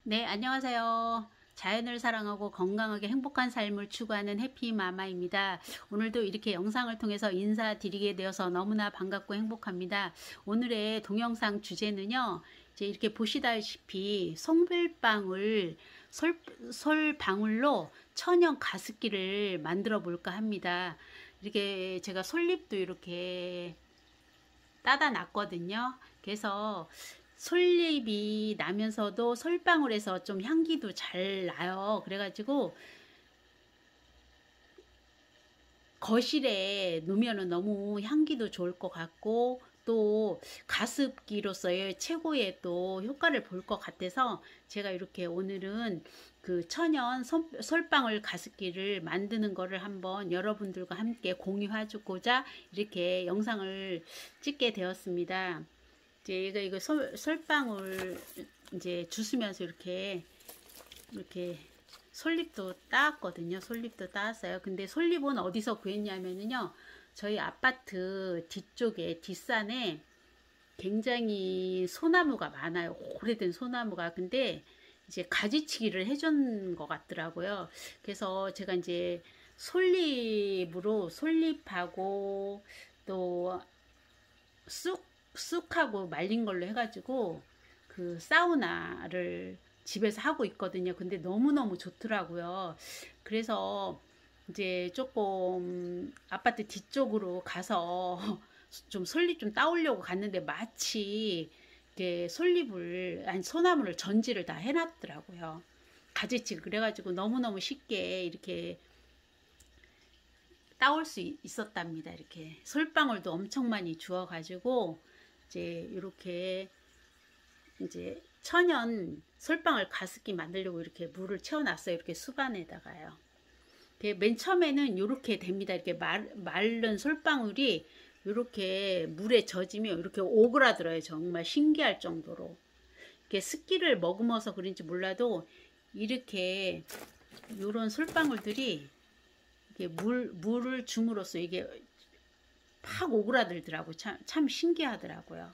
네, 안녕하세요. 자연을 사랑하고 건강하게 행복한 삶을 추구하는 해피마마입니다. 오늘도 이렇게 영상을 통해서 인사드리게 되어서 너무나 반갑고 행복합니다. 오늘의 동영상 주제는요, 이제 이렇게 보시다시피 솔방울로 천연 가습기를 만들어 볼까 합니다. 이렇게 제가 솔잎도 이렇게 따다 놨거든요. 그래서 솔잎이 나면서도 솔방울에서 좀 향기도 잘 나요. 그래가지고 거실에 놓으면 너무 향기도 좋을 것 같고 또 가습기로서의 최고의 또 효과를 볼 것 같아서 제가 이렇게 오늘은 그 천연 솔방울 가습기를 만드는 거를 한번 여러분들과 함께 공유해주고자 이렇게 영상을 찍게 되었습니다. 이제 이거 솔방울 이제 주스면서 이렇게 솔잎도 따왔거든요. 솔잎도 따왔어요. 근데 솔잎은 어디서 구했냐면요. 저희 아파트 뒤쪽에 뒷산에 굉장히 소나무가 많아요. 오래된 소나무가. 근데 이제 가지치기를 해준 것 같더라고요. 그래서 제가 이제 솔잎하고 또 쑥하고 말린 걸로 해가지고 그 사우나를 집에서 하고 있거든요. 근데 너무너무 좋더라고요. 그래서 이제 조금 아파트 뒤쪽으로 가서 좀 솔잎 좀 따오려고 갔는데 마치 이렇게 소나무를 전지를 다 해놨더라고요. 가지치 그래가지고 너무너무 쉽게 이렇게 따올 수 있었답니다. 이렇게 솔방울도 엄청 많이 주어가지고 이제 이렇게 이제 천연 솔방울 가습기 만들려고 이렇게 물을 채워놨어요. 이렇게 수반에다가요. 맨 처음에는 이렇게 됩니다. 이렇게 마른 솔방울이 이렇게 물에 젖으면 이렇게 오그라들어요. 정말 신기할 정도로. 이렇게 습기를 머금어서 그런지 몰라도 이렇게 이런 솔방울들이 이게 물을 줌으로써 이게 팍 오그라들더라고요. 참 신기하더라고요.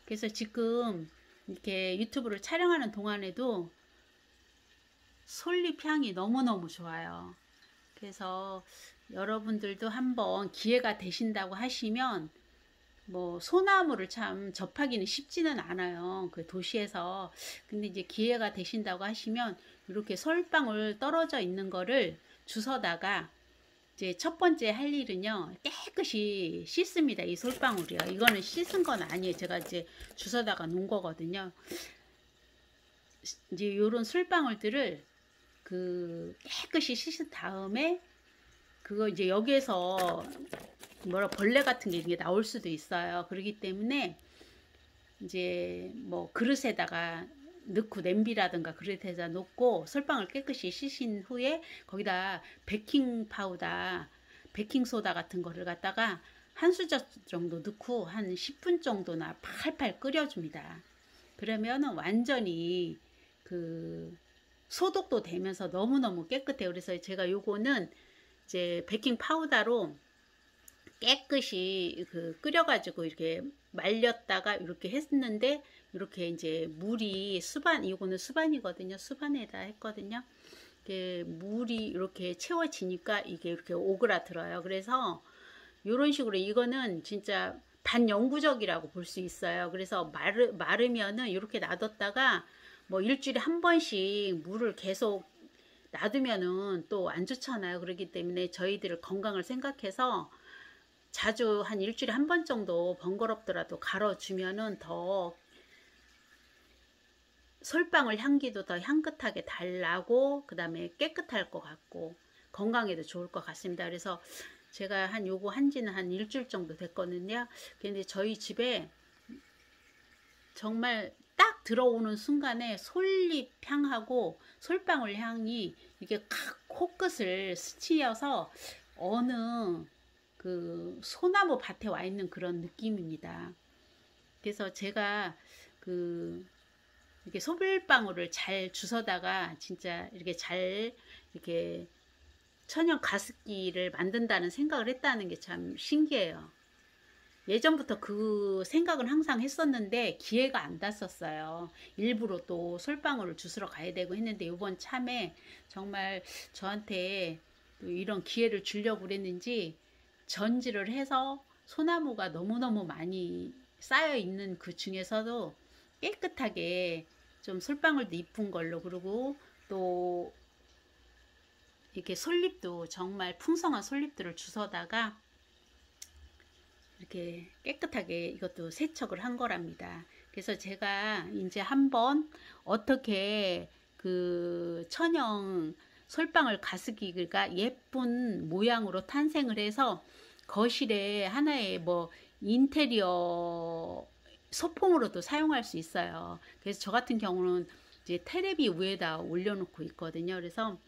그래서 지금 이렇게 유튜브를 촬영하는 동안에도 솔잎 향이 너무너무 좋아요. 그래서 여러분들도 한번 기회가 되신다고 하시면 뭐 소나무를 참 접하기는 쉽지는 않아요. 그 도시에서. 근데 이제 기회가 되신다고 하시면 이렇게 솔방울 떨어져 있는 거를 주워다가 이제 첫 번째 할 일은요, 깨끗이 씻습니다. 이 솔방울이요. 이거는 씻은 건 아니에요. 제가 이제 주워다가 놓은 거거든요. 이제 요런 솔방울들을 그 깨끗이 씻은 다음에 그거 이제 여기에서 벌레 같은 게 이게 나올 수도 있어요. 그렇기 때문에 이제 뭐 그릇에다가 넣고 냄비라든가 그릇에다 놓고 솔방울 깨끗이 씻은 후에 거기다 베킹 소다 같은 거를 갖다가 한 수저 정도 넣고 한 10분 정도나 팔팔 끓여줍니다. 그러면은 완전히 그 소독도 되면서 너무너무 깨끗해요. 그래서 제가 요거는 이제 베킹 파우더로 깨끗이 끓여가지고 이렇게 말렸다가 이렇게 했는데 이렇게 이제 물이 이거는 수반이거든요. 수반에다 했거든요. 이게 물이 이렇게 채워지니까 이게 이렇게 오그라들어요. 그래서 이런 식으로 이거는 진짜 반영구적이라고 볼 수 있어요. 그래서 마르면은 이렇게 놔뒀다가 뭐 일주일에 한 번씩 물을 계속 놔두면은 또 안 좋잖아요. 그렇기 때문에 저희들 건강을 생각해서 자주 한 일주일에 한 번 정도 번거롭더라도 갈아주면은 더 솔방울 향기도 더 향긋하게 달라고 그 다음에 깨끗할 것 같고 건강에도 좋을 것 같습니다. 그래서 제가 요거 한지는 한 일주일 정도 됐거든요. 근데 저희 집에 정말 딱 들어오는 순간에 솔잎 향하고 솔방울 향이 이게 코끝을 스치어서 어느 그 소나무 밭에 와 있는 그런 느낌입니다. 그래서 제가 이렇게 솔방울을 잘 주워다가 진짜 이렇게 천연 가습기를 만든다는 생각을 했다는 게 참 신기해요. 예전부터 그 생각은 항상 했었는데 기회가 안 닿았었어요. 일부러 또 솔방울을 주스러 가야 되고 했는데 이번 참에 정말 저한테 또 이런 기회를 주려고 그랬는지 전지를 해서 소나무가 너무너무 많이 쌓여 있는 그 중에서도 깨끗하게 좀 솔방울도 이쁜 걸로, 그리고 또 이렇게 솔잎도 정말 풍성한 솔잎들을 주워다가 이렇게 깨끗하게 이것도 세척을 한 거랍니다. 그래서 제가 이제 한번 어떻게 그 천연 솔방울 가습기가 예쁜 모양으로 탄생을 해서 거실에 하나의 뭐 인테리어 소품으로도 사용할 수 있어요. 그래서 저 같은 경우는 이제 테레비 위에다 올려놓고 있거든요. 그래서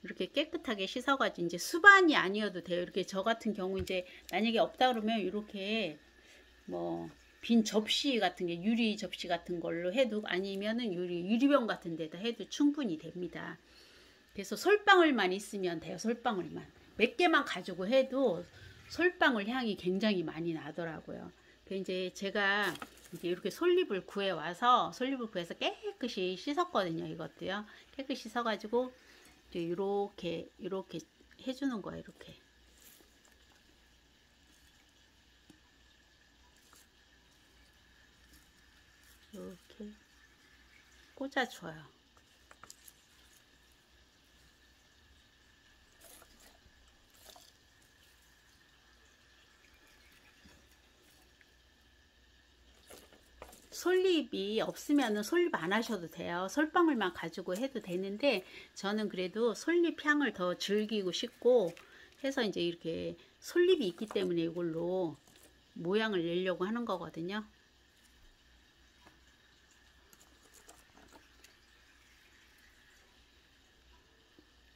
이렇게 깨끗하게 씻어가지고 이제 수반이 아니어도 돼요. 이렇게 저 같은 경우 이제 만약에 없다 그러면 이렇게 뭐 빈 접시 같은 게 유리 접시 같은 걸로 해도, 아니면은 유리병 같은 데다 해도 충분히 됩니다. 그래서 솔방울만 있으면 돼요. 솔방울만 몇 개만 가지고 해도 솔방울 향이 굉장히 많이 나더라고요. 이제 제가 이제 이렇게 솔잎을 구해 와서 솔잎을 구해서 깨끗이 씻었거든요. 이것도요. 깨끗이 씻어가지고 이렇게 해주는 거예요. 이렇게 꽂아줘요. 솔잎이 없으면은 솔잎 안 하셔도 돼요. 솔방울만 가지고 해도 되는데 저는 그래도 솔잎 향을 더 즐기고 싶고 해서 이제 이렇게 솔잎이 있기 때문에 이걸로 모양을 내려고 하는 거거든요.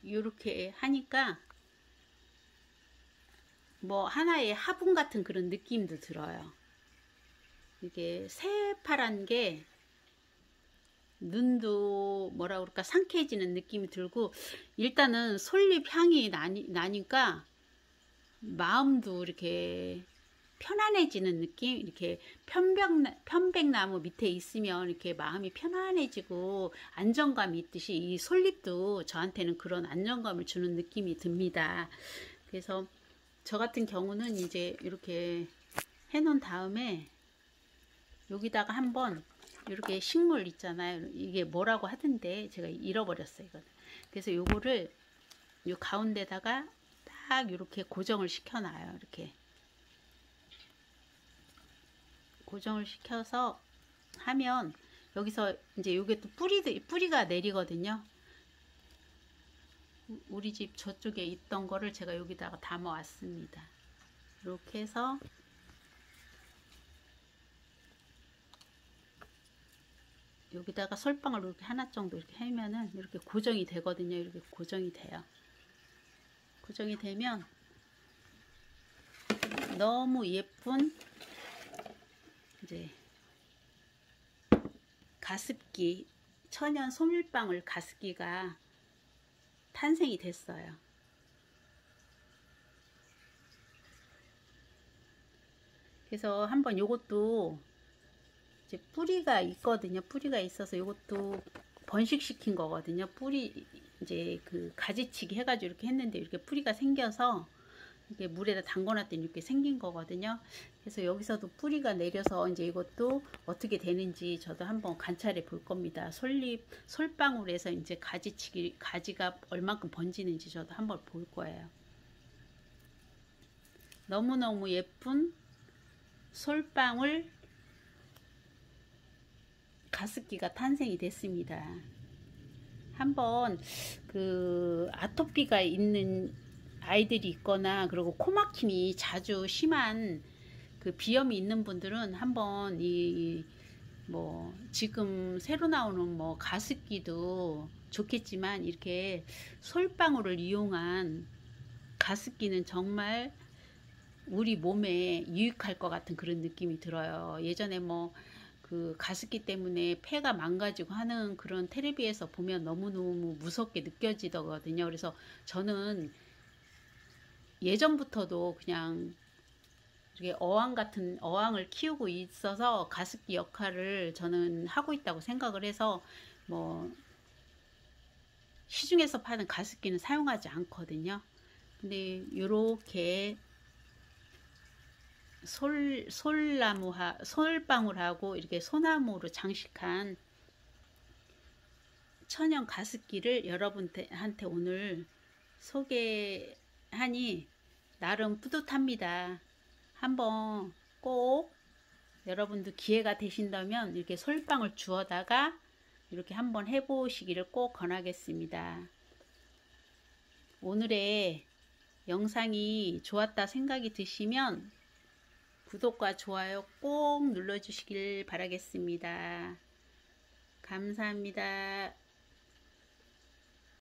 이렇게 하니까 뭐 하나의 화분 같은 그런 느낌도 들어요. 이게 새파란 게 눈도 뭐라 그럴까 상쾌해지는 느낌이 들고, 일단은 솔잎 향이 나니까 마음도 이렇게 편안해지는 느낌. 이렇게 편백나무 밑에 있으면 이렇게 마음이 편안해지고 안정감이 있듯이 이 솔잎도 저한테는 그런 안정감을 주는 느낌이 듭니다. 그래서 저 같은 경우는 이제 이렇게 해놓은 다음에 여기다가 한번 이렇게 식물 있잖아요. 이게 뭐라고 하던데 제가 잃어버렸어요. 이거는. 그래서 요거를 요 가운데다가 딱 이렇게 고정을 시켜놔요. 이렇게 고정을 시켜서 하면 여기서 이제 요게 또 뿌리가 내리거든요. 우리 집 저쪽에 있던 거를 제가 여기다가 담아 왔습니다. 이렇게 해서 여기다가 솔방울 이렇게 하나 정도 이렇게 하면은 이렇게 고정이 되거든요. 이렇게 고정이 돼요. 고정이 되면 너무 예쁜 이제 가습기, 천연 소밀방울 가습기가 탄생이 됐어요. 그래서 한번 요것도 이제 뿌리가 있거든요. 뿌리가 있어서 요것도 번식시킨 거거든요. 뿌리 이제 그 가지치기 해가지고 이렇게 했는데 이렇게 뿌리가 생겨서 이렇게 물에다 담궈놨더니 이렇게 생긴 거거든요. 그래서 여기서도 뿌리가 내려서 이제 이것도 어떻게 되는지 저도 한번 관찰해 볼 겁니다. 솔방울에서 이제 가지가 얼만큼 번지는지 저도 한번 볼 거예요. 너무너무 예쁜 솔방울 가습기가 탄생이 됐습니다. 한번 그 아토피가 있는 아이들이 있거나 그리고 코막힘이 자주 심한 그 비염이 있는 분들은 한번 이 뭐 지금 새로 나오는 뭐 가습기도 좋겠지만 이렇게 솔방울을 이용한 가습기는 정말 우리 몸에 유익할 것 같은 그런 느낌이 들어요. 예전에 뭐 그 가습기 때문에 폐가 망가지고 하는 그런 텔레비에서 보면 너무너무 무섭게 느껴지거든요. 그래서 저는 예전부터도 그냥 이렇게 어항 같은 어항을 키우고 있어서 가습기 역할을 저는 하고 있다고 생각을 해서 뭐 시중에서 파는 가습기는 사용하지 않거든요. 근데 요렇게 솔방울하고 이렇게 소나무로 장식한 천연 가습기를 여러분한테 오늘 소개하니 나름 뿌듯합니다. 한번 꼭 여러분도 기회가 되신다면 이렇게 솔방울 주워다가 이렇게 한번 해보시기를 꼭 권하겠습니다. 오늘의 영상이 좋았다 생각이 드시면 구독과 좋아요 꼭 눌러주시길 바라겠습니다. 감사합니다.